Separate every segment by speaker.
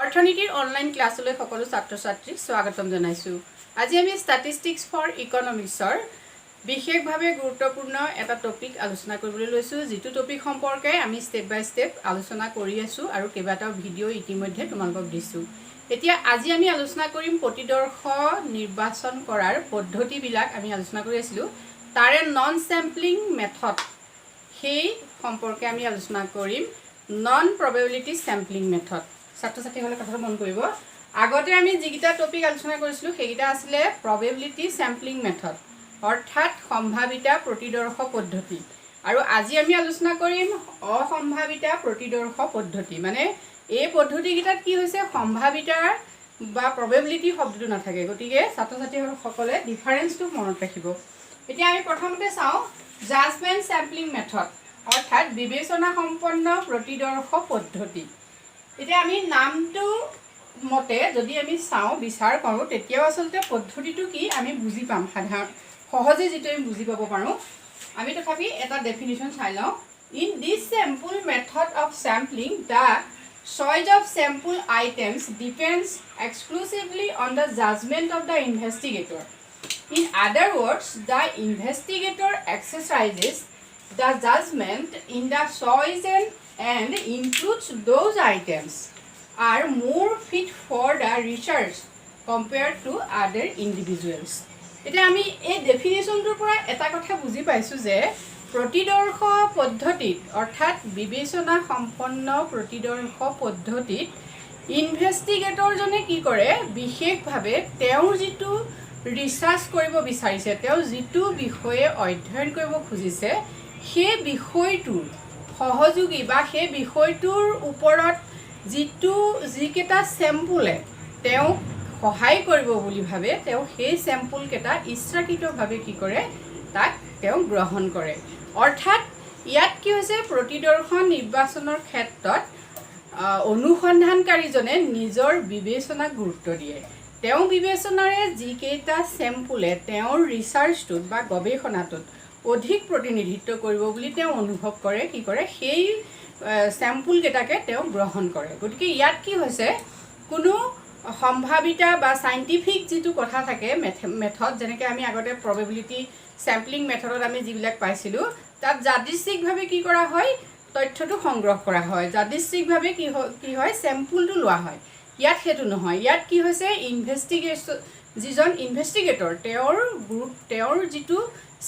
Speaker 1: অৰ্থনীতিৰ অনলাইন ক্লাছলৈ সকলো ছাত্ৰ ছাত্ৰীক স্বাগতম জনাইছো। আজি আমি ষ্টেটিষ্টিক্স ফৰ ইকনমিক্সৰ বিশেষভাৱে গুৰুত্বপূৰ্ণ এটা টপিক আলোচনা কৰিবলৈ লৈছো, যেটো টপিক সম্পৰ্কে আমি স্টেপ বাই স্টেপ আলোচনা কৰি আছো আৰু কেইবাটাও ভিডিঅ' ইতিমধ্যে তোমালোকক দিছো। এতিয়া আজি আমি আলোচনা কৰিম প্ৰতিদৰ্শ নিৰ্বাচন কৰাৰ পদ্ধতিবিলাক আমি আলোচনা কৰি আছিলো। তাৰে নন স্যাম্পলিং মেথড সেই সম্পৰ্কে আমি আলোচনা কৰিম। নন প্ৰবেবিলিটি স্যাম্পলিং মেথড ছাত্ৰ ছাত্ৰীসকলে কথাটো মন কৰিব। আগতে আমি যিকিটা টপিক আলোচনা কৰিছিলো সেইকিটা আছিলে প্ৰবেবিলিটি স্যাম্পলিং মেথড অৰ্থাৎ সম্ভাৱিতা প্ৰতিদৰ্শ পদ্ধতি, আৰু আজি আমি আলোচনা কৰিম অসম্ভাৱিতা প্ৰতিদৰ্শ পদ্ধতি। মানে এই পদ্ধতিকিটাত কি হৈছে, সম্ভাৱিতা বা প্ৰবেবিলিটি শব্দটো নাথাকে, গতিকে ছাত্ৰ ছাত্ৰীসকলে ডিফাৰেন্সটো মনত ৰাখিব। এতিয়া আমি প্ৰথমতে চাওঁ জাজমেন্ট স্যাম্পলিং মেথড অৰ্থাৎ বিবেচনা সম্পন্ন প্ৰতিদৰ্শ পদ্ধতি। এতিয়া আমি নামটো মতে যদি আমি চাওঁ বিচাৰ কৰোঁ তেতিয়াও আচলতে পদ্ধতিটো কি আমি বুজি পাম, সাধাৰণ সহজে যেটো আমি বুজি পাব পাৰোঁ। আমি তথাপি এটা ডেফিনিশ্যন চাই লওঁ। In this sample method of sampling the choice of sample items depends exclusively on the judgement of the investigator. In other words, the investigator exercises the judgment in the choice and includes those items are more fit for the research compared to other individuals. এতিয়া আমি এই ডেফিনেশ্যনটোৰ পৰা এটা কথা বুজি পাইছোঁ যে প্ৰতিদৰ্শ পদ্ধতিত অৰ্থাৎ বিবেচনা সম্পন্ন প্ৰতিদৰ্শ পদ্ধতিত ইনভেষ্টিগেটৰজনে কি কৰে, বিশেষভাৱে তেওঁৰ যিটো ৰিচাৰ্চ কৰিব বিচাৰিছে, তেওঁ যিটো বিষয়ে অধ্যয়ন কৰিব খুজিছে সেই বিষয়টোৰ সহযোগী বা সেই বিষয়টোৰ ওপৰত যিকেইটা চেম্পুলে তেওঁক সহায় কৰিব বুলি ভাবে, তেওঁ সেই চেম্পুলকেইটা ইচ্ছাকৃতভাৱে কি কৰে, তাক তেওঁ গ্ৰহণ কৰে। অৰ্থাৎ ইয়াত কি হৈছে, প্ৰতিদৰ্শ নিৰ্বাচনৰ ক্ষেত্ৰত অনুসন্ধানকাৰীজনে নিজৰ বিবেচনাক গুৰুত্ব দিয়ে। তেওঁ বিবেচনাৰে যিকেইটা চেম্পুলে তেওঁৰ ৰিচাৰ্চটোত বা গৱেষণাটোত অধিক প্ৰতিনিধিত্ব কৰিব বুলি তেওঁ অনুভৱ কৰে, কি কৰে, সেই চেম্পুলকেইটাকে তেওঁ গ্ৰহণ কৰে। গতিকে ইয়াত কি হৈছে, কোনো সম্ভাৱিতা বা চাইণ্টিফিক যিটো কথা থাকে মেথড, যেনেকৈ আমি আগতে প্ৰবেবিলিটি চেম্পলিং মেথডত আমি যিবিলাক পাইছিলোঁ, তাত যাদৃচ্ছিকভাৱে কি কৰা হয়, তথ্যটো সংগ্ৰহ কৰা হয়, যাদৃচ্ছিকভাৱে কি হয় চেম্পুলটো লোৱা হয়। ইয়াত সেইটো নহয়। ইয়াত কি হৈছে, যিজন ইনভেষ্টিগেটৰ তেওঁৰ যিটো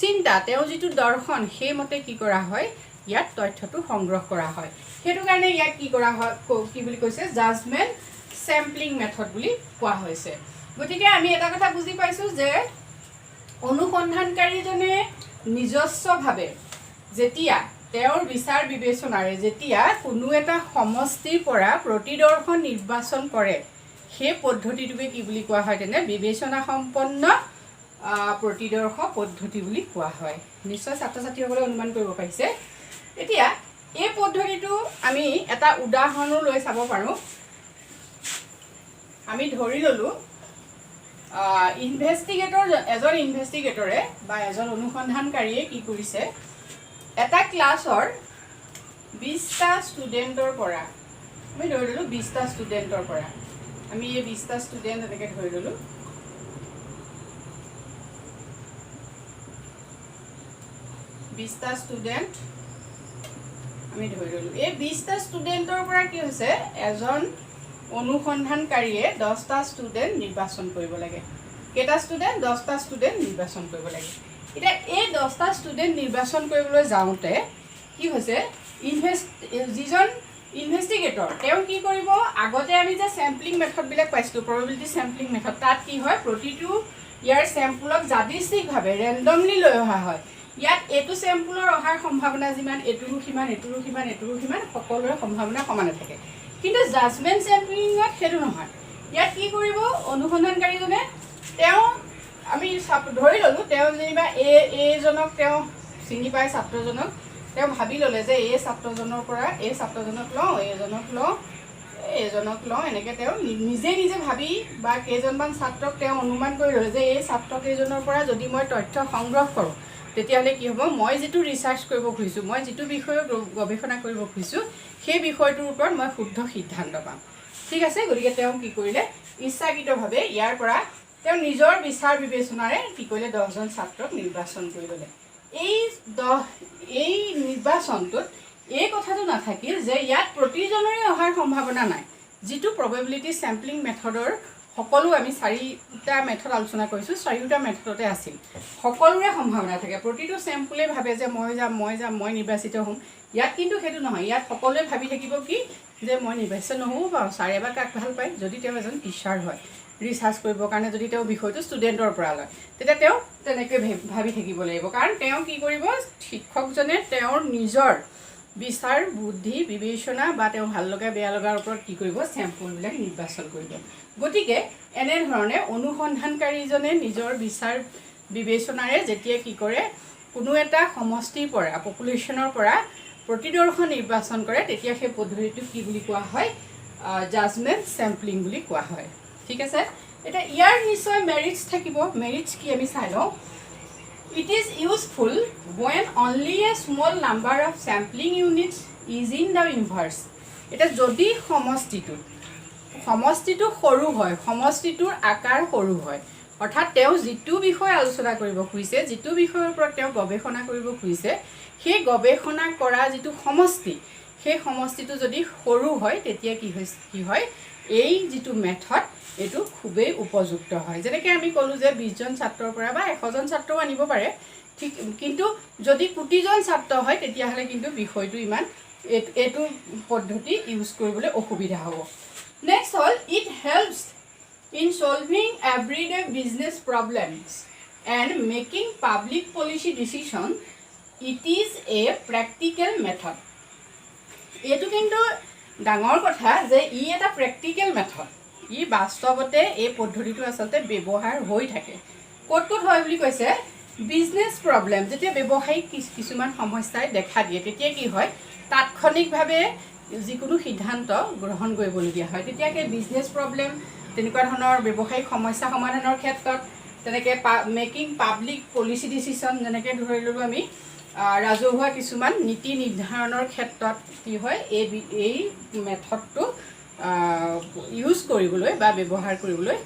Speaker 1: চিন্তা, তেওঁৰ যিটো দৰ্শন, সেইমতে কি কৰা হয়, ইয়াত তথ্যটো সংগ্ৰহ কৰা হয়। সেইটো কাৰণে ইয়াক কি কৰা হয়, কি বুলি কৈছে, জাজমেণ্ট চেম্পলিং মেথড বুলি কোৱা হৈছে। গতিকে আমি এটা কথা বুজি পাইছোঁ যে অনুসন্ধানকাৰীজনে নিজস্বভাৱে যেতিয়া তেওঁৰ বিচাৰ বিবেচনাৰে যেতিয়া কোনো এটা সমষ্টিৰ পৰা প্ৰতিদৰ্শ নিৰ্বাচন কৰে, সেই পদ্ধতিটোকে কি বুলি কোৱা হয়, তেনে বিবেচনা সম্পন্ন প্ৰতিদৰ্শ পদ্ধতি বুলি কোৱা হয়। নিশ্চয় ছাত্ৰ ছাত্ৰীসকলে অনুমান কৰিব পাৰিছে। এতিয়া এই পদ্ধতিটো আমি এটা উদাহৰণো লৈ চাব পাৰোঁ। আমি ধৰি ল'লোঁ এজন ইনভেষ্টিগেটৰে বা এজন অনুসন্ধানকাৰীয়ে কি কৰিছে, এটা ক্লাছৰ 20টা ষ্টুডেণ্টৰ পৰা, আমি ধৰি ল'লোঁ 20টা ষ্টুডেণ্টৰ পৰা, আমি এই 20টা ষ্টুডেণ্ট এনেকৈ ধৰি ল'লোঁ। 20টা ষ্টুডেণ্ট আমি ধৰি ল'লোঁ। এই 20টা ষ্টুডেণ্টৰ পৰা কি হৈছে, এজন অনুসন্ধানকাৰীয়ে 10টা ষ্টুডেণ্ট নিৰ্বাচন কৰিব লাগে। কেইটা ষ্টুডেণ্ট? 10টা ষ্টুডেণ্ট নিৰ্বাচন কৰিব লাগে। এতিয়া এই 10টা ষ্টুডেণ্ট নিৰ্বাচন কৰিবলৈ যাওঁতে কি হৈছে, যিজন ইনভেষ্টিগেটৰ তেওঁ কি কৰিব, আগতে আমি যে চেম্পলিং মেথডবিলাক পাইছিলোঁ, প্ৰবেবিলিটি চেম্পলিং মেথড, তাত কি হয়, প্ৰতিটো ইয়াৰ চেম্পুলক যাদৃচ্ছিকভাৱে ৰেণ্ডমলি লৈ অহা হয়। ইয়াত এইটো চেম্পুলৰ অহাৰ সম্ভাৱনা যিমান, এইটোৰো সিমান, এইটোৰো সিমান, এইটোৰো সিমান, সকলোৰে সম্ভাৱনা সমানে থাকে। কিন্তু জাজমেণ্ট চেম্পলিঙত সেইটো নহয়। ইয়াত কি কৰিব অনুসন্ধানকাৰীজনে, তেওঁ আমি ধৰি ল'লোঁ, তেওঁ যেনিবা এইজনক তেওঁ চিনি পায়, ছাত্ৰজনক তেওঁ ভাবি ল'লে যে এই ছাত্ৰজনৰ পৰা এই ছাত্ৰজনক লওঁ, এইজনক লওঁ, এনেকৈ তেওঁ নিজে ভাবি বা কেইজনমান ছাত্ৰক তেওঁ অনুমান কৰি ল'লে যে এই ছাত্ৰকেইজনৰ পৰা যদি মই তথ্য সংগ্ৰহ কৰোঁ তেতিয়াহ'লে কি হ'ব, মই যিটো ৰিচাৰ্চ কৰিব খুজিছোঁ, মই যিটো বিষয়ত গৱেষণা কৰিব খুজিছোঁ, সেই বিষয়টোৰ ওপৰত মই শুদ্ধ সিদ্ধান্ত পাম। ঠিক আছে গতিকে তেওঁ কি কৰিলে ইচ্ছাকৃতভাৱে ইয়াৰ পৰা তেওঁ নিজৰ বিচাৰ বিবেচনাৰে কি কৰিলে 10জন ছাত্ৰক নিৰ্বাচন কৰি ল'লে এই নিৰ্বাচনটোত এই কথাটো নাথাকিল যে ইয়াত প্ৰতিজনৰে অহাৰ সম্ভাৱনা নাই যিটো প্ৰবেবিলিটি চেম্পলিং মেথডৰ সকলো আমি 4টা মেথড আলোচনা কৰিছোঁ 4টা মেথডতে আছিল সকলোৰে সম্ভাৱনা থাকে প্ৰতিটো চেম্পলে ভাবে যে মই নিৰ্বাচিত হ'ম ইয়াত কিন্তু সেইটো নহয় ইয়াত সকলোৱে ভাবি থাকিব কি যে মই নিৰ্বাচিত নহ'ব পাৰোঁ ছাৰে বা কাক ভাল পায় যদি তেওঁ এজন টিচাৰ হয় ৰিচাৰ্চ কৰিবৰ কাৰণে যদি তেওঁ বিষয়টো ষ্টুডেণ্টৰ পৰা লয় তেতিয়া তেওঁ তেনেকৈ ভাবি থাকিব লাগিব কাৰণ তেওঁ কি কৰিব শিক্ষকজনে তেওঁৰ নিজৰ বিচাৰ বুদ্ধি বিবেচনা বা তেওঁ ভাল লগা বেয়া লগাৰ ওপৰত কি কৰিব চেম্পলবিলাক নিৰ্বাচন কৰিব গতিকে এনেধৰণে অনুসন্ধানকাৰীজনে নিজৰ বিচাৰ বিবেচনাৰে যেতিয়া কি কৰে কোনো এটা সমষ্টিৰ পৰা পপুলেশ্যনৰ পৰা প্ৰতিদৰ্শ নিৰ্বাচন কৰে তেতিয়া সেই পদ্ধতিটো কি বুলি কোৱা হয় জাজমেণ্ট চেম্পলিং বুলি কোৱা হয় ঠিক আছে এটা ইয়াৰ নিশ্চয় মেৰিটছ থাকিব মেৰিটছ কি আমি চাই লওঁ It is useful when only a small number of sampling units is in the universe. এটা যদি সমষ্টিটো সৰু হয় সমষ্টিটোৰ আকাৰ সৰু হয় অৰ্থাৎ তেওঁ যিটো বিষয় আলোচনা কৰিব খুজিছে যিটো বিষয়ৰ ওপৰত তেওঁ গৱেষণা কৰিব খুজিছে সেই গৱেষণা কৰা যিটো সমষ্টি সেই সমষ্টিটো যদি সৰু হয় তেতিয়া কি হয় এই যিটো মেথড এইটো খুবেই উপযুক্ত হয় যেনেকৈ আমি ক'লোঁ যে 20জন ছাত্ৰৰ পৰা বা 100জন ছাত্ৰও আনিব পাৰে ঠিক কিন্তু যদি কোটিজন ছাত্ৰ হয় তেতিয়াহ'লে কিন্তু বিষয়টো ইমান এইটো পদ্ধতি ইউজ কৰিবলৈ অসুবিধা হ'ব নেক্সট হ'ল it helps in solving everyday business problems and making public policy decision it is A practical method এইটো কিন্তু ডাঙৰ কথা যে ই এটা প্ৰেক্টিকেল মেথড ই বাস্তৱতে এই পদ্ধতিটো আচলতে ব্যৱহাৰ হৈ থাকে ক'ত হয় বুলি কৈছে বিজনেছ প্ৰব্লেম যেতিয়া ব্যৱসায়িক কিছুমান সমস্যাই দেখা দিয়ে তেতিয়া কি হয় তাৎক্ষণিকভাৱে যিকোনো সিদ্ধান্ত গ্ৰহণ কৰিবলগীয়া হয় তেতিয়া কি বিজনেছ প্ৰব্লেম তেনেকুৱা ধৰণৰ ব্যৱসায়িক সমস্যা সমাধানৰ ক্ষেত্ৰত তেনেকৈ মেকিং পাব্লিক পলিচি ডিচিশ্যন যেনেকৈ ধৰি ল'লোঁ আমি ৰাজহুৱা কিছুমান নীতি নিৰ্ধাৰণৰ ক্ষেত্ৰত কি হয় এই মেথডটো ইউজ কৰিবলৈ বা ব্যৱহাৰ কৰিবলৈ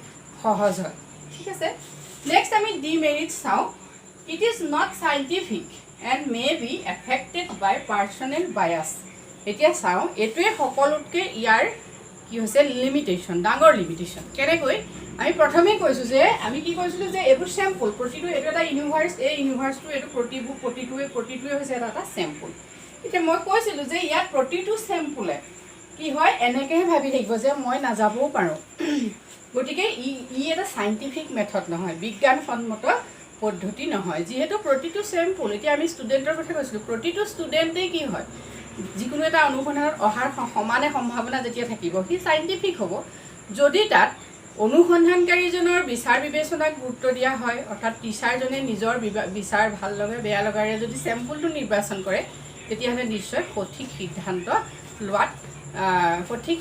Speaker 1: সহজ হয় ঠিক আছে নেক্সট আমি ডিমেৰিট চাওঁ it is not scientific and may be affected by personal bias এতিয়া চাওঁ এইটোৱে সকলোতকৈ ইয়াৰ কি হৈছে লিমিটেশ্যন ডাঙৰ লিমিটেশ্যন কেনেকৈ আমি প্ৰথমেই কৈছোঁ যে আমি কি কৈছিলোঁ যে এইবোৰ চেম্পল প্ৰতিটো এইটো এটা ইউনিভাৰ্ছ এই ইউনিভাৰ্ছটো এইটো প্ৰতিটোৱে হৈছে এটা চেম্পল এতিয়া মই কৈছিলোঁ যে ইয়াত প্ৰতিটো চেম্পলে কি হয় এনেকৈহে ভাবি থাকিব যে মই নাযাবও পাৰোঁ গতিকে ই এটা চাইণ্টিফিক মেথড নহয় বিজ্ঞানসন্মত পদ্ধতি নহয় যিহেতু প্ৰতিটো চেম্পল এতিয়া আমি ষ্টুডেণ্টৰ কথা কৈছিলোঁ প্ৰতিটো ষ্টুডেণ্টেই কি হয় যিকোনো এটা অনুসন্ধানত অহাৰ সমানে সম্ভাৱনা যেতিয়া থাকিব সি চাইণ্টিফিক হ'ব যদি তাত অনুসন্ধানকাৰীজনৰ বিচাৰ বিবেচনাক গুৰুত্ব দিয়া হয় অৰ্থাৎ টিচাৰজনে নিজৰ বিচাৰ ভাল লগা বেয়া লগাৰে যদি চেম্পলটো নিৰ্বাচন কৰে তেতিয়াহ'লে নিশ্চয় সঠিক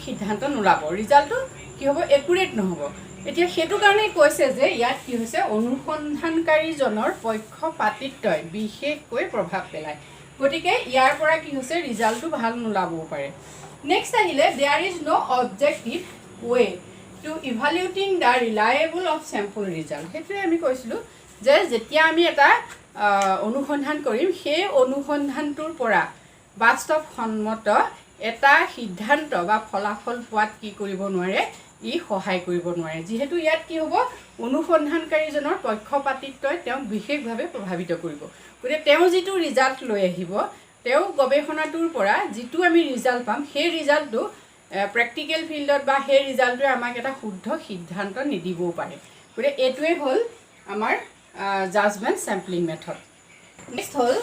Speaker 1: সিদ্ধান্ত নোলাব ৰিজাল্টটো কি হ'ব একুৰেট নহ'ব এতিয়া সেইটো কাৰণে কৈছে যে ইয়াত কি হৈছে অনুসন্ধানকাৰীজনৰ পক্ষপাতিত্বই বিশেষকৈ প্ৰভাৱ পেলায় গতিকে ইয়াৰ পৰা কি হৈছে ৰিজাল্টটো ভাল নোলাবও পাৰে নেক্সট আহিলে there is no' objective way to evaluating the reliable of sample result সেইটোৱে আমি কৈছিলোঁ যে যেতিয়া আমি এটা অনুসন্ধান কৰিম সেই অনুসন্ধানটোৰ পৰা বাস্তৱসন্মত এটা সিদ্ধান্ত বা ফলাফল পোৱাত কি কৰিব নোৱাৰে ই সহায় কৰিব নোৱাৰে যিহেতু ইয়াত কি হ'ব অনুসন্ধানকাৰীজনৰ পক্ষপাতিত্বই তেওঁক বিশেষভাৱে প্ৰভাৱিত কৰিব গতিকে তেওঁ যিটো ৰিজাল্ট লৈ আহিব তেওঁ গৱেষণাটোৰ পৰা যিটো আমি ৰিজাল্ট পাম সেই ৰিজাল্টটো প্ৰেক্টিকেল ফিল্ডত বা সেই ৰিজাল্টটোৱে আমাক এটা শুদ্ধ সিদ্ধান্ত নিদিবও পাৰে গতিকে এইটোৱে হ'ল আমাৰ জাজমেণ্ট চেম্পলিং মেথড নেক্সট হ'ল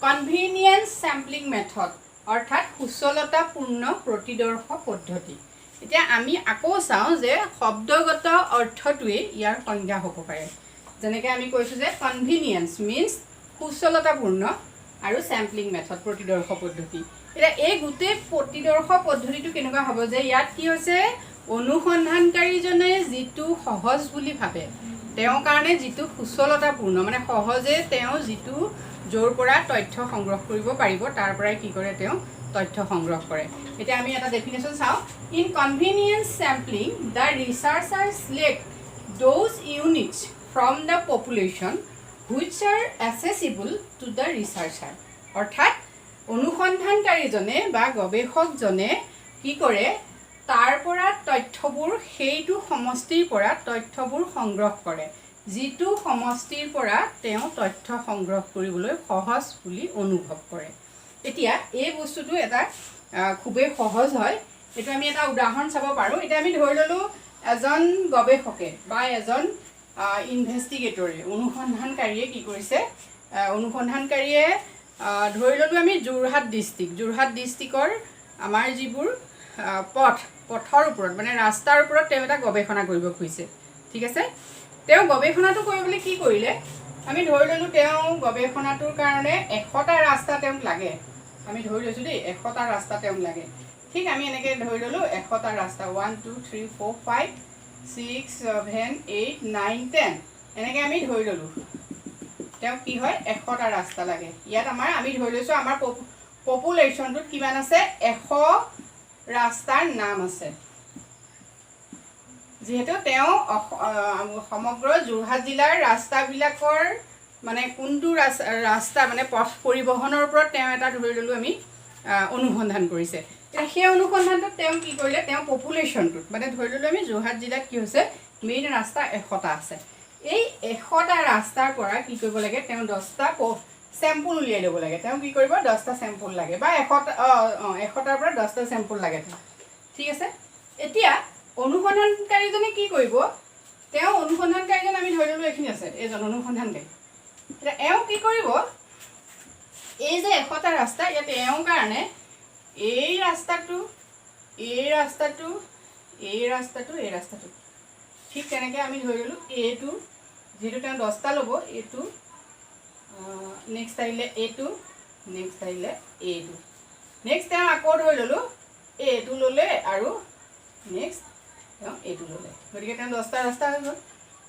Speaker 1: কনভিনিয়েঞ্চ চেম্পলিং মেথড অৰ্থাৎ সুচলতাপূৰ্ণ প্ৰতিদৰ্শ পদ্ধতি এতিয়া আমি আকৌ চাওঁ যে শব্দগত অৰ্থটোৱেই ইয়াৰ সংজ্ঞা হ'ব পাৰে যেনেকৈ আমি কৈছোঁ যে কনভিনিয়েঞ্চ মিনছ সুচলতাপূৰ্ণ আৰু চেম্পলিং মেথড প্ৰতিদৰ্শ পদ্ধতি এতিয়া এই গোটেই প্ৰতিদৰ্শ পদ্ধতিটো কেনেকুৱা হ'ব যে ইয়াত কি হৈছে অনুসন্ধানকাৰীজনে যিটো সহজ বুলি ভাবে তেওঁৰ কাৰণে যিটো সুচলতাপূৰ্ণ মানে সহজে তেওঁ যিটো য'ৰ পৰা তথ্য সংগ্ৰহ কৰিব পাৰিব তাৰ পৰাই কি কৰে তেওঁ তথ্য সংগ্ৰহ কৰে এতিয়া আমি এটা ডেফিনেশ্যন চাওঁ in convenience sampling the researcher select those units from the population which are accessible to the researcher অৰ্থাৎ অনুসন্ধানকাৰীজনে বা গৱেষকজনে কি কৰে তাৰ পৰা তথ্যবোৰ সেইটো সমষ্টিৰ পৰা তথ্যবোৰ সংগ্ৰহ কৰে যিটো সমষ্টিৰ পৰা তেওঁ তথ্য সংগ্ৰহ কৰিবলৈ সহজ বুলি অনুভৱ কৰে এতিয়া এই বস্তুটো এটা খুবেই সহজ হয় এইটো আমি এটা উদাহৰণ চাব পাৰোঁ এতিয়া আমি ধৰি ল'লোঁ এজন গৱেষকে বা এজন ইনভেষ্টিগেটৰে অনুসন্ধানকাৰীয়ে কি কৰিছে অনুসন্ধানকাৰীয়ে ধৰি ল'লোঁ আমি যোৰহাট ডিষ্ট্ৰিক্টৰ আমাৰ যিবোৰ পথৰ ওপৰত মানে ৰাস্তাৰ ওপৰত তেওঁ এটা গৱেষণা কৰিব খুজিছে ঠিক আছে তেওঁ গৱেষণাটো কৰিবলৈ কি কৰিলে আমি ধৰি ল'লোঁ তেওঁ গৱেষণাটোৰ কাৰণে 100টা ৰাস্তা তেওঁক লাগে আমি ধৰি লৈছোঁ দেই 100টা ৰাস্তা তেওঁক লাগে ঠিক আমি এনেকৈ ধৰি ল'লোঁ 100টা ৰাস্তা 1 2 3 4 5 6 7 8 9 10 এনেকৈ আমি ধৰি ল'লোঁ তেওঁক কি হয় 100টা ৰাস্তা লাগে ইয়াত আমি ধৰি লৈছোঁ আমাৰ পপুলেশ্যনটোত কিমান আছে 100 ৰাস্তাৰ নাম আছে যিহেতু তেওঁ সমগ্ৰ যোৰহাট জিলাৰ ৰাস্তাবিলাকৰ মানে কোনটো ৰাস্তা মানে পথ পৰিবহণৰ ওপৰত তেওঁ এটা ধৰি ল'লোঁ আমি অনুসন্ধান কৰিছে এতিয়া সেই অনুসন্ধানটোত তেওঁ কি কৰিলে তেওঁ পপুলেশ্যনটোত মানে ধৰি ল'লোঁ আমি যোৰহাট জিলাত কি হৈছে মেইন ৰাস্তা 100টা আছে এই 100টা ৰাস্তাৰ পৰা কি কৰিব লাগে তেওঁ 10টা চেম্পুল উলিয়াই ল'ব লাগে তেওঁ কি কৰিব 10টা চেম্পুল লাগে বা 100টাৰ পৰা 10টা চেম্পুল লাগে ঠিক আছে এতিয়া অনুসন্ধানকাৰীজনে কি কৰিব তেওঁ অনুসন্ধানকাৰীজন আমি ধৰি ল'লোঁ এইখিনি আছে এজন অনুসন্ধানকাৰী এতিয়া এওঁ কি কৰিব এই যে 100টা ৰাস্তা ইয়াতে এওঁৰ কাৰণে এই ৰাস্তাটো ঠিক তেনেকৈ আমি ধৰি ল'লোঁ এইটো যিহেতু তেওঁ 10টা ল'ব এইটো নেক্সট আহিলে এইটো নেক্সট আহিলে এইটো নেক্সট তেওঁ আকৌ ধৰি ল'লোঁ এইটো ল'লে আৰু নেক্সট তেওঁ এইটো ল'লে গতিকে তেওঁ 10টা ৰাস্তা হৈ গ'ল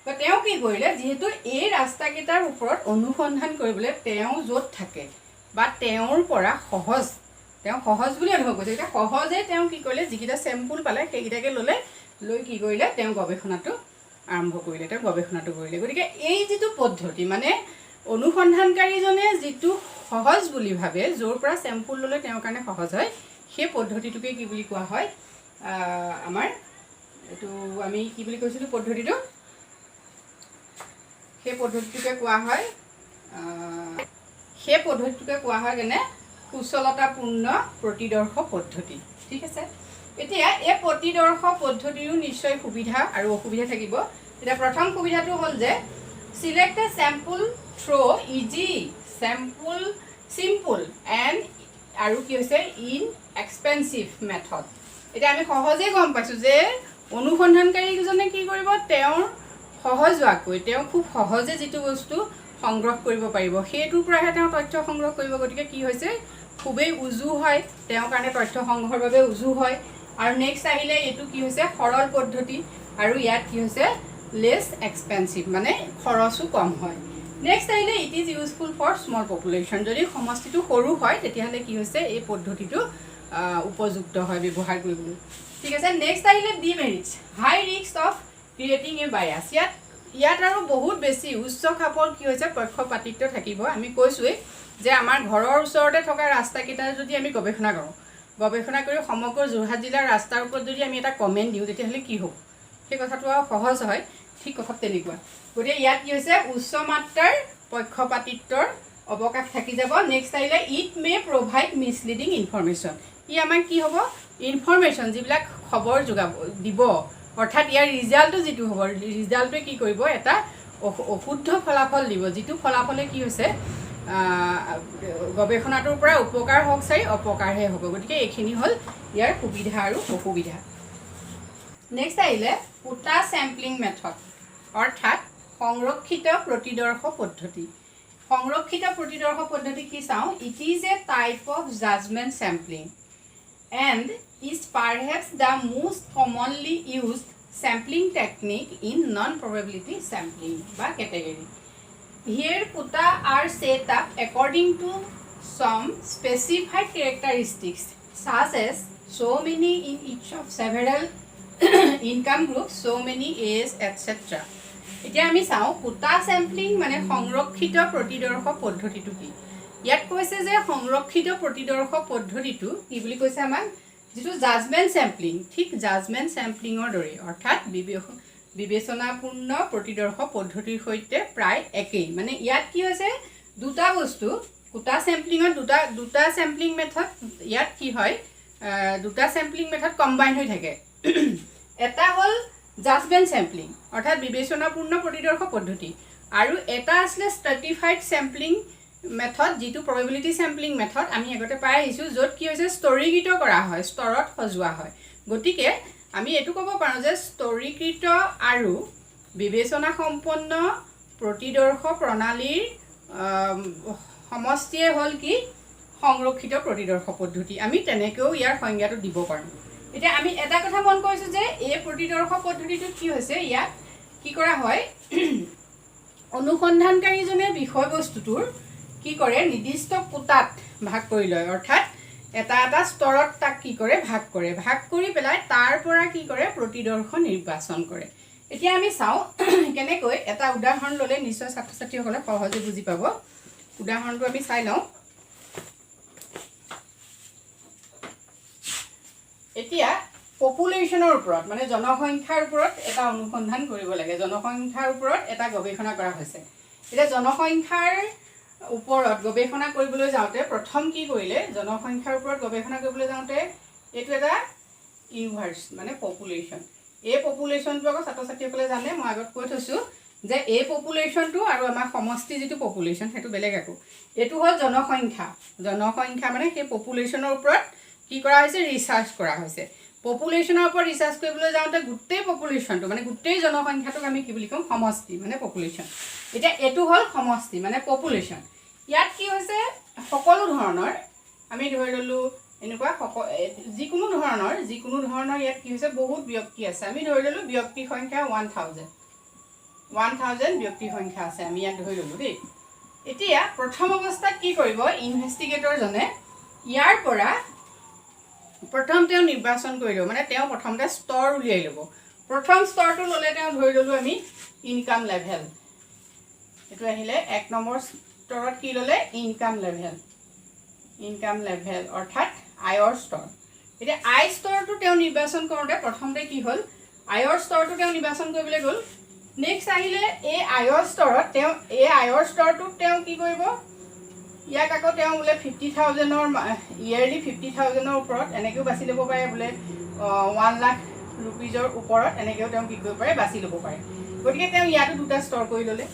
Speaker 1: বা তেওঁ কি কৰিলে যিহেতু এই ৰাস্তাকেইটাৰ ওপৰত অনুসন্ধান কৰিবলৈ তেওঁ য'ত থাকে বা তেওঁৰ পৰা তেওঁ সহজ বুলি অনুভৱ কৰিছে এতিয়া সহজে তেওঁ কি কৰিলে যিকেইটা চেম্পুল পালে সেইকেইটাকে লৈ কি কৰিলে তেওঁ গৱেষণাটো আৰম্ভ কৰিলে গতিকে এই যিটো পদ্ধতি মানে অনুসন্ধানকাৰীজনে যিটো সহজ বুলি ভাবে য'ৰ পৰা চেম্পুল ল'লে তেওঁৰ কাৰণে সহজ হয় সেই পদ্ধতিটোকে কি বুলি কোৱা হয় আমাৰ এইটো আমি কি বুলি কৈছিলোঁ পদ্ধতিটো সেই পদ্ধতিটোকে কোৱা হয় যেনে কুশলতাপূৰ্ণ প্ৰতিদৰ্শ পদ্ধতি ঠিক আছে এতিয়া এই প্ৰতিদৰ্শ পদ্ধতিৰো নিশ্চয় সুবিধা আৰু অসুবিধা থাকিব এতিয়া প্ৰথম সুবিধাটো হ'ল যে select A sample through easy simple and আৰু কি হৈছে ইন এক্সপেঞ্চিভ মেথড এতিয়া আমি সহজেই গম পাইছোঁ যে অনুসন্ধানকাৰীজনে কি কৰিব তেওঁৰ সহজ হোৱাকৈ তেওঁ খুব সহজে যিটো বস্তু সংগ্ৰহ কৰিব পাৰিব সেইটোৰ পৰাহে তেওঁ তথ্য সংগ্ৰহ কৰিব গতিকে কি হৈছে খুবেই উজু হয় তেওঁৰ কাৰণে তথ্য সংগ্ৰহৰ বাবে উজু হয় আৰু নেক্সট আহিলে এইটো কি হৈছে সৰল পদ্ধতি আৰু ইয়াত কি হৈছে লেছ এক্সপেঞ্চিভ মানে খৰচো কম হয় নেক্সট আহিলে it is useful for small population যদি সমষ্টিটো সৰু হয় তেতিয়াহ'লে কি হৈছে এই পদ্ধতিটো উপযুক্ত হয় ব্যৱহাৰ কৰিবলৈ ঠিক আছে নেক্সট আহিলে demerits high risk of creating a bias ইয়াত আৰু বহুত বেছি উচ্চ খাপৰ কি হৈছে পক্ষপাতিত্ব থাকিব আমি কৈছোঁৱেই যে আমাৰ ঘৰৰ ওচৰতে থকা ৰাস্তাকেইটা যদি আমি গৱেষণা কৰি সমগ্ৰ যোৰহাট জিলাৰ ৰাস্তাৰ ওপৰত যদি আমি এটা কমেণ্ট দিওঁ তেতিয়াহ'লে কি হ'ব সেই কথাটো আৰু সহজ হয় ঠিক কথা তেনেকুৱা গতিকে ইয়াত কি হৈছে উচ্চ মাত্ৰাৰ পক্ষপাতিত্বৰ অৱকাশ থাকি যাব নেক্সট আহিলে ইট মে প্ৰভাইড মিছলিডিং ইনফৰমেশ্যন আমাক কি হ'ব ইনফৰমেশ্যন যিবিলাক খবৰ দিব অৰ্থাৎ ইয়াৰ ৰিজাল্টটো যিটো হ'ব ৰিজাল্টটোৱে কি কৰিব এটা অশুদ্ধ ফলাফল দিব যিটো ফলাফলে কি হৈছে গৱেষণাটোৰ পৰা উপকাৰ হওক চাই অপকাৰহে হ'ব গতিকে এইখিনি হ'ল ইয়াৰ সুবিধা আৰু অসুবিধা নেক্সট আহিলে পুটা চেম্পলিং মেথড অৰ্থাৎ সংৰক্ষিত প্ৰতিদৰ্শ পদ্ধতি কি চাওঁ it is A type of judgement sampling and is perhaps the most commonly used sampling technique in non-probability sampling by category. Here puta are set up according to some specified characteristics such as so many in each of several income groups, so many age, etc. এতিয়া আমি চাওঁ quota sampling মানে সংৰক্ষিত প্ৰতিদৰ্শ পদ্ধতিটো কি ইয়াত কৈছে যে সংৰক্ষিত প্ৰতিদৰ্শ পদ্ধতিটো কি বুলি কৈছে আমাক যেটো জাজমেন্ট স্যাম্পলিং ঠিক জাজমেন্ট স্যাম্পলিংৰ দৰে অৰ্থাৎ বিবেচনাপূৰ্ণ প্ৰতিদৰ্শ পদ্ধতিৰ সৈতে প্ৰায় একেই মানে ইয়াত কি হৈছে দুটা বস্তু কোটা স্যাম্পলিংৰ দুটা স্যাম্পলিং মেথড ইয়াত কি হয় দুটা স্যাম্পলিং মেথড কম্বাইন হৈ থাকে এটা হল জাজমেন্ট স্যাম্পলিং অৰ্থাৎ বিবেচনাপূৰ্ণ প্ৰতিদৰ্শ পদ্ধতি আৰু এটা আসলে স্ট্ৰেটিফাইড স্যাম্পলিং মেথড যেটো প্ৰবাবিলিটি স্যাম্পলিং মেথড আমি আগতে পাই আহিছো যত কি হৈছে স্তৰীকৃত কৰা হয় স্তৰত সজোৱা হয় গতিকে আমি এটো ক'ব পাৰো যে স্তৰীকৃত আৰু বিবেচনা সম্পন্ন প্ৰতিদৰ্শ প্ৰণালীৰ সমষ্টিয়ে হল কি সংৰক্ষিত প্ৰতিদৰ্শ পদ্ধতি আমি তেনেকেও ইয়াৰ সংজ্ঞাটো দিব পাৰো এতিয়া আমি এটা কথা মন কৰিছো যে এই প্ৰতিদৰ্শ পদ্ধতিটো কি হৈছে ইয়াত কি কৰা হয় অনুসন্ধানকাৰীজনে বিষয়বস্তুটোৰ কি কৰে নিৰ্দিষ্ট কোটাত ভাগ কৰি লয় অৰ্থাৎ এটা এটা স্তৰত তাক কি কৰে ভাগ কৰি পেলাই তাৰ পৰা কি কৰে প্ৰতিদৰ্শ নিৰ্বাচন কৰে এতিয়া আমি চাও কেনেকৈ এটা উদাহৰণ ললে নিশ্চয় ছাত্ৰ ছাত্ৰীসকলে সহজে বুজি পাব উদাহৰণটো আমি চাই লওঁ এতিয়া পপুলেশনৰ ওপৰত মানে জনসংখ্যাৰ ওপৰত এটা অনুসন্ধান কৰিব লাগে জনসংখ্যাৰ ওপৰত এটা গৱেষণা কৰা হৈছে এটা জনসংখ্যাৰ ওপৰত গৱেষণা কৰিবলৈ যাওঁতে প্ৰথম কি কৰিলে জনসংখ্যাৰ ওপৰত গৱেষণা কৰিবলৈ যাওঁতে এটো এটা ইউনিভাৰ্স মানে পপুলেশন এই পপুলেশনটো আকৌ ছাত্ৰ ছাত্ৰীসকলে জানে মই আগত কৈ থৈছো যে এই পপুলেশনটো আৰু আমাৰ সমষ্টি যেটো পপুলেশন হেতু বেলেগ আকো এটো হল জনসংখ্যা মানে সেই পপুলেশনৰ ওপৰত কি কৰা হৈছে ৰিসাৰ্চ কৰা হৈছে পপুলেশনৰ ওপৰত ৰিসাৰ্চ কৰিবলৈ যাওঁতে গুটেই পপুলেশনটো মানে গুটেই জনসংখ্যাটোক আমি কি বুলি কম সমষ্টি মানে পপুলেশন এতিয়া এটো হল সমষ্টি মানে পপুলেশন ইয়াত কি হৈছে সকলো ধৰণৰ আমি ধৰি ললো এনেকুৱা যিকোনো ধৰণৰ ইয়াত কি হৈছে বহুত ব্যক্তি আছে আমি ধৰি ললো ব্যক্তি সংখ্যা 1000 ব্যক্তি সংখ্যা আছে আমি ইয়াত ধৰি ললো দেই এতিয়া প্ৰথম অৱস্থাত কি কৰিব ইনভেষ্টিগেটৰ জনে ইয়াৰ পৰা প্ৰথম তেওঁ নিৰ্বাচন কৰিলো মানে তেওঁ প্ৰথমতে স্তৰ উলিয়াই লব প্ৰথম স্তৰটো ললে তেওঁ ধৰি ললো আমি ইনকাম লেভেল এটো আহিলে এক নম্বৰ স্তৰত কি ললে ইনকাম লেভেল অৰ্থাৎ আয়ৰ স্তৰ এতিয়া আয় স্তৰটো তেওঁ নিৰ্বাচন কৰোতে প্ৰথমতে কি হল আয়ৰ স্তৰটো তেওঁ নিৰ্বাচন কৰিবলৈ গল নেক্সট আহিলে এই আয়ৰ স্তৰত তেওঁ এই আয়ৰ স্তৰটো তেওঁ কি কৰিব ইয়াক আকৌ তেওঁ বোলে 50000 ইয়াৰলি 50000 ওপৰত এনেকেও বাছি ল'ব পাৰে বোলে 1 লাখ रुपीजৰ ওপৰত এনেকেও তেওঁ কি কৰিব পাৰে বাছি ল'ব পাৰে গতিকে তেওঁ ইয়াটো দুটা স্তৰ কৰি ললে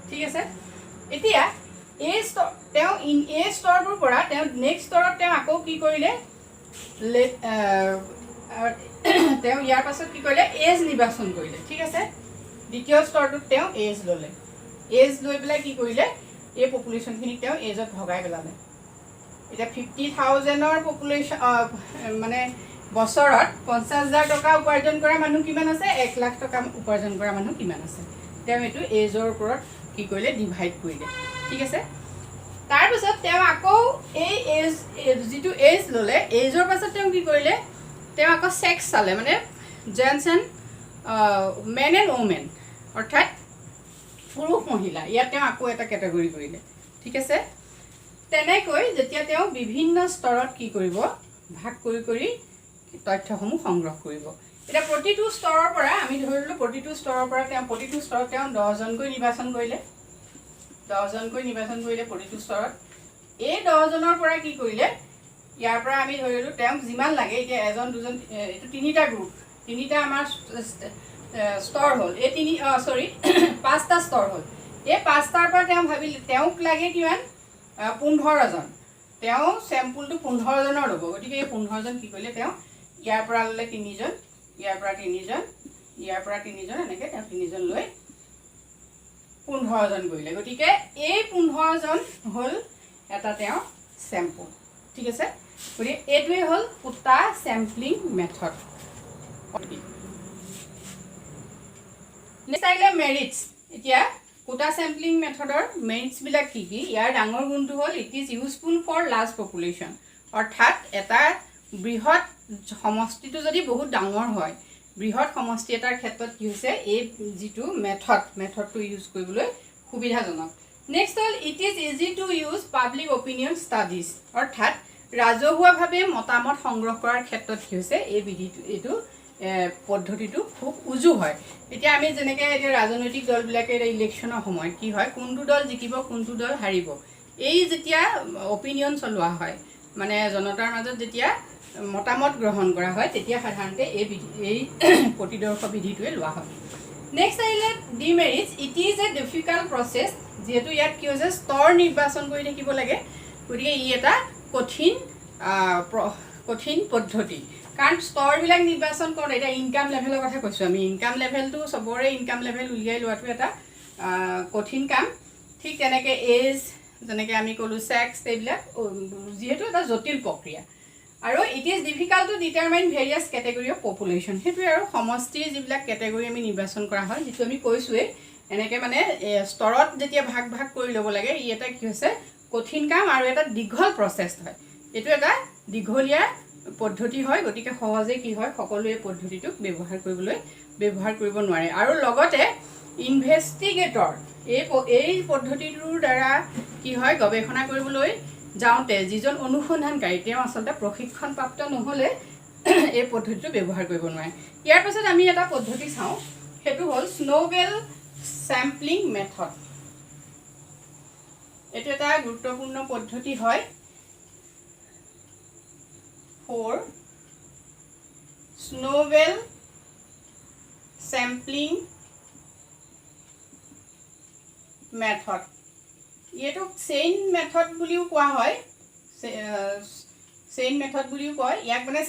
Speaker 1: ঠিক আছে এতিয়া এই তেওঁ এই স্তৰটোৰ পৰা তেওঁ নেক্সট স্তৰত তেওঁ আকৌ কি কৰিলে তেওঁ ইয়াৰ পাছত কি কৰিলে এজ নিৰ্বাচন কৰিলে ঠিক আছে দ্বিতীয় স্তৰটোত তেওঁ এজ ললে এজ লৈ পেলাই কি কৰিলে এই পপুলেশনখিনি তেওঁ এজত ভগাই পেলালে এটা 50000ৰ পপুলেশন মানে বছৰত 50000 টকা উপাৰ্জন কৰা মানুহ কিমান আছে 1 লাখ টকা উপাৰ্জন কৰা মানুহ কিমান আছে তেওঁ এটো এজৰ ওপৰত কি কৰিলে ডিভাইড কৰিলে ঠিক আছে তাৰ পিছত তেওঁ আকৌ এই এজ যেটো এজ ললে এজৰ পাছত তেওঁ কি কৰিলে তেওঁ আকৌ সেক্স চালে মানে gents and men and women অৰ্থাৎ পুৰুষ মহিলা ইয়াত তেওঁ আকৌ এটা ক্যাটাগৰী কৰিলে ঠিক আছে তেনেকৈ যেতিয়া তেওঁ বিভিন্ন স্তৰত কি কৰিব ভাগ কৰি তথ্যসমূহ সংগ্ৰহ কৰিব এটা প্ৰতিটো স্তৰৰ পৰা আমি ধৰিলো প্ৰতিটো স্তৰৰ পৰা তেওঁ প্ৰতিটো স্তৰত তেওঁ 10 জনকৈ নিৰ্বাচন কৰিলে প্ৰতিটো স্তৰত এই 10 জনৰ পৰা কি কৰিলে ইয়াৰ পৰা আমি ধৰিলো তেওঁ যিমান লাগে এতিয়া এজন দুজন এটো তিনিটা গ্ৰুপ তিনিটা আমাৰ স্তৰ হল এই তিনি পাঁচটা স্তৰ হল এই পাঁচটাৰ পৰা তেওঁ ভাবিলে তেওঁক লাগে কিমান 15 জন তেওঁ স্যাম্পলটো 15 জনৰ লব গতিকে এই 15 জন কি কৰিলে তেওঁ ইয়াৰ পৰা ললে 3 জন ইয়াৰ পৰা 3 জন ইয়াৰ পৰা 3 জন এনেকৈ তেওঁ 3 জন লৈ 15 জন কৰিলে গতিকে এই 15 জন হল এটা তেওঁ স্যাম্পল ঠিক আছে গতিকে এইটোৱে হল কোটা স্যাম্পলিং মেথড নেক্সট আহিলে মেৰিটস এতিয়া কোটা চেম্পলিং মেথডৰ মেৰিটছবিলাক কি কি? ইয়াৰ ডাঙৰ গুণটো হ'ল it is useful for large population, অৰ্থাৎ এটা বৃহৎ সমষ্টিটো যদি বহুত ডাঙৰ হয়, বৃহৎ সমষ্টি এটাৰ ক্ষেত্ৰত কি হৈছে এই যিটো মেথডটো ইউজ কৰিবলৈ সুবিধাজনক। নেক্সট হ'ল it is easy to use public opinion studies, অৰ্থাৎ ৰাজহুৱাভাৱে মতামত সংগ্ৰহ কৰাৰ ক্ষেত্ৰত কি হৈছে এইটো পদ্ধতিটো খুব উজু হয়। এতিয়া আমি যেনেকৈ এতিয়া ৰাজনৈতিক দলবিলাকে ইলেকশ্যনৰ সময়ত কি হয়, কোনটো দল জিকিব কোনটো দল হাৰিব, এই যেতিয়া অপিনিয়ন চলোৱা হয়, মানে জনতাৰ মাজত যেতিয়া মতামত গ্ৰহণ কৰা হয়, তেতিয়া সাধাৰণতে এই প্ৰতিদৰ্শ বিধিটোৱে লোৱা হয়। নেক্সট আহিলে demerits, it is a difficult process, যিহেতু ইয়াত কি হৈছে স্তৰ নিৰ্বাচন কৰি থাকিব লাগে, গতিকে ই এটা কঠিন পদ্ধতি। কাৰণ স্তৰবিলাক নিৰ্বাচন কৰোঁতে এতিয়া ইনকাম লেভেলৰ কথা কৈছোঁ আমি, ইনকাম লেভেলটো চবৰে ইনকাম লেভেল উলিয়াই লোৱাটো এটা কঠিন কাম। ঠিক তেনেকৈ এজ, যেনেকৈ আমি ক'লোঁ ছেক্স, এইবিলাক যিহেতু এটা জটিল প্ৰক্ৰিয়া। আৰু it is difficult to determine various category of population, সেইটোৱে আৰু সমষ্টিৰ যিবিলাক কেটেগৰী আমি নিৰ্বাচন কৰা হয়, যিটো আমি কৈছোঁৱেই এনেকৈ মানে স্তৰত যেতিয়া ভাগ কৰি ল'ব লাগে, ই এটা কি হৈছে কঠিন কাম আৰু এটা দীঘল প্ৰচেছ হয়, এইটো এটা দীঘলীয়া পদ্ধতি হয়। গতিকে সহজে কি হয় সকলোৱে পদ্ধতিটোক ব্যৱহাৰ কৰিব নোৱাৰে। আৰু লগতে ইনভেষ্টিগেটৰ এই পদ্ধতিটোৰ দ্বাৰা কি হয় গৱেষণা কৰিবলৈ যাওঁতে যিজন অনুসন্ধানকাৰী তেওঁ আচলতে প্ৰশিক্ষণপ্ৰাপ্ত নহ'লে এই পদ্ধতিটো ব্যৱহাৰ কৰিব নোৱাৰে। ইয়াৰ পাছত আমি এটা পদ্ধতি চাওঁ, সেইটো হ'ল স্ন'বেল চেম্পলিং মেথড। এইটো এটা গুৰুত্বপূৰ্ণ পদ্ধতি হয় ফৰ স্ন'বেল চেম্পলিং মেথড। এইটো চেইন মেথড বুলিও কোৱা হয়, চেইন মেথড বুলিও কয়। ইয়াক মানে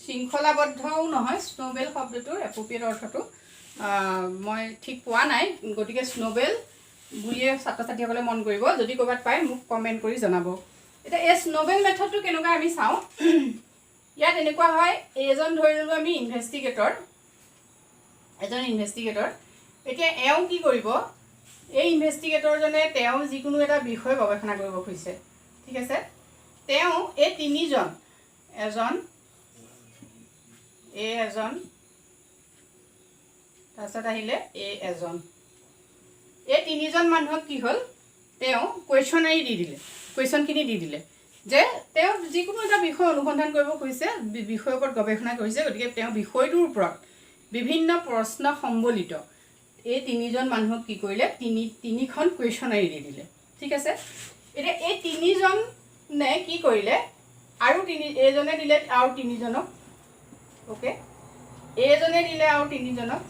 Speaker 1: শৃংখলাবদ্ধও নহয়, স্ন'বেল শব্দটোৰ এপ্ৰপ্ৰিয়েট অৰ্থটো মই ঠিক পোৱা নাই, গতিকে স্ন'বেল বুলিয়ে ছাত্ৰ ছাত্ৰীসকলে মন কৰিব। যদি ক'ৰবাত পায় মোক কমেণ্ট কৰি জনাব। এতিয়া এই স্ন'বেল মেথডটো কেনেকুৱা আমি চাওঁ। ইয়াত এনেকুৱা হয়, এজন ধৰি ল'লোঁ আমি এজন ইনভেষ্টিগেটৰ। এতিয়া এওঁ কি কৰিব, এই ইনভেষ্টিগেটৰজনে তেওঁ যিকোনো এটা বিষয় গৱেষণা কৰিব খুজিছে, ঠিক আছে। তেওঁ এই তিনিজন, এজন তাৰপিছত আহিলে এজন, এই তিনিজন মানুহক কি হ'ল তেওঁ কুৱেশ্যনখিনি দি দিলে যে তেওঁ যিকোনো এটা বিষয় অনুসন্ধান কৰিব খুজিছে, বিষয়ৰ ওপৰত গৱেষণা কৰিছে, গতিকে তেওঁ বিষয়টোৰ ওপৰত বিভিন্ন প্ৰশ্ন সম্বলিত এই তিনিজন মানুহক কি কৰিলে তিনিখন কুৱেশ্যনাৰী দি দিলে, ঠিক আছে। এতিয়া এই তিনিজনে কি কৰিলে এইজনে দিলে আৰু তিনিজনক, অ'কে, এইজনে দিলে আৰু তিনিজনক,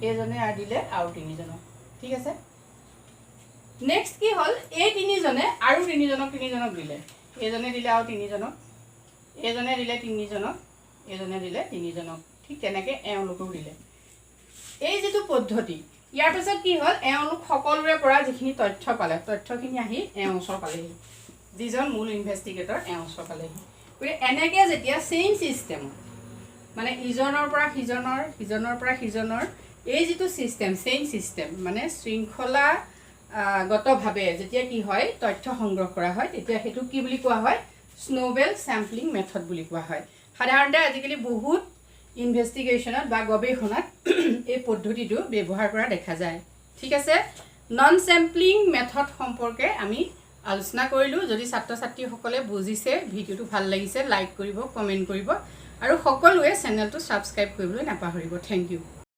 Speaker 1: এইজনে দিলে আৰু তিনিজনক, ঠিক আছে। নেক্সট কি হ'ল, এই তিনিজনে আৰু তিনিজনক দিলে, এইজনে দিলে আৰু তিনিজনক, এইজনে দিলে তিনিজনক, এইজনে দিলে তিনিজনক, ঠিক তেনেকৈ এওঁলোকক দিলে। এই যিটো পদ্ধতি, ইয়াৰ পাছত কি হ'ল এওঁলোক সকলোৰে পৰা যিখিনি তথ্য পালে, তথ্যখিনি আহি এওঁ ওচৰ পালেহি, যিজন মূল ইনভেষ্টিগেটৰ এওঁ ওচৰ পালেহি। গতিকে এনেকৈ যেতিয়া চেইন ছিষ্টেমত মানে ইজনৰ পৰা সিজনৰ এই যিটো ছিষ্টেম, চেইন ছিষ্টেম মানে শৃংখলাগতভাৱে যেতিয়া কি হয় তথ্য সংগ্ৰহ কৰা হয়, তেতিয়া সেইটো কি বুলি কোৱা হয়, স্ন'বেল চেম্পলিং মেথড বুলি কোৱা হয়। সাধাৰণতে আজিকালি বহুত ইনভেষ্টিগেশ্যনত বা গৱেষণাত এই পদ্ধতিটো ব্যৱহাৰ কৰা দেখা যায়, ঠিক আছে। নন চেম্পলিং মেথড সম্পৰ্কে আমি আলোচনা কৰিলোঁ। যদি ছাত্ৰ ছাত্ৰীসকলে বুজিছে, ভিডিঅ'টো ভাল লাগিছে, লাইক কৰিব, কমেণ্ট কৰিব আৰু সকলোৱে চেনেলটো ছাবস্ক্ৰাইব কৰিবলৈ নাপাহৰিব। Thank U.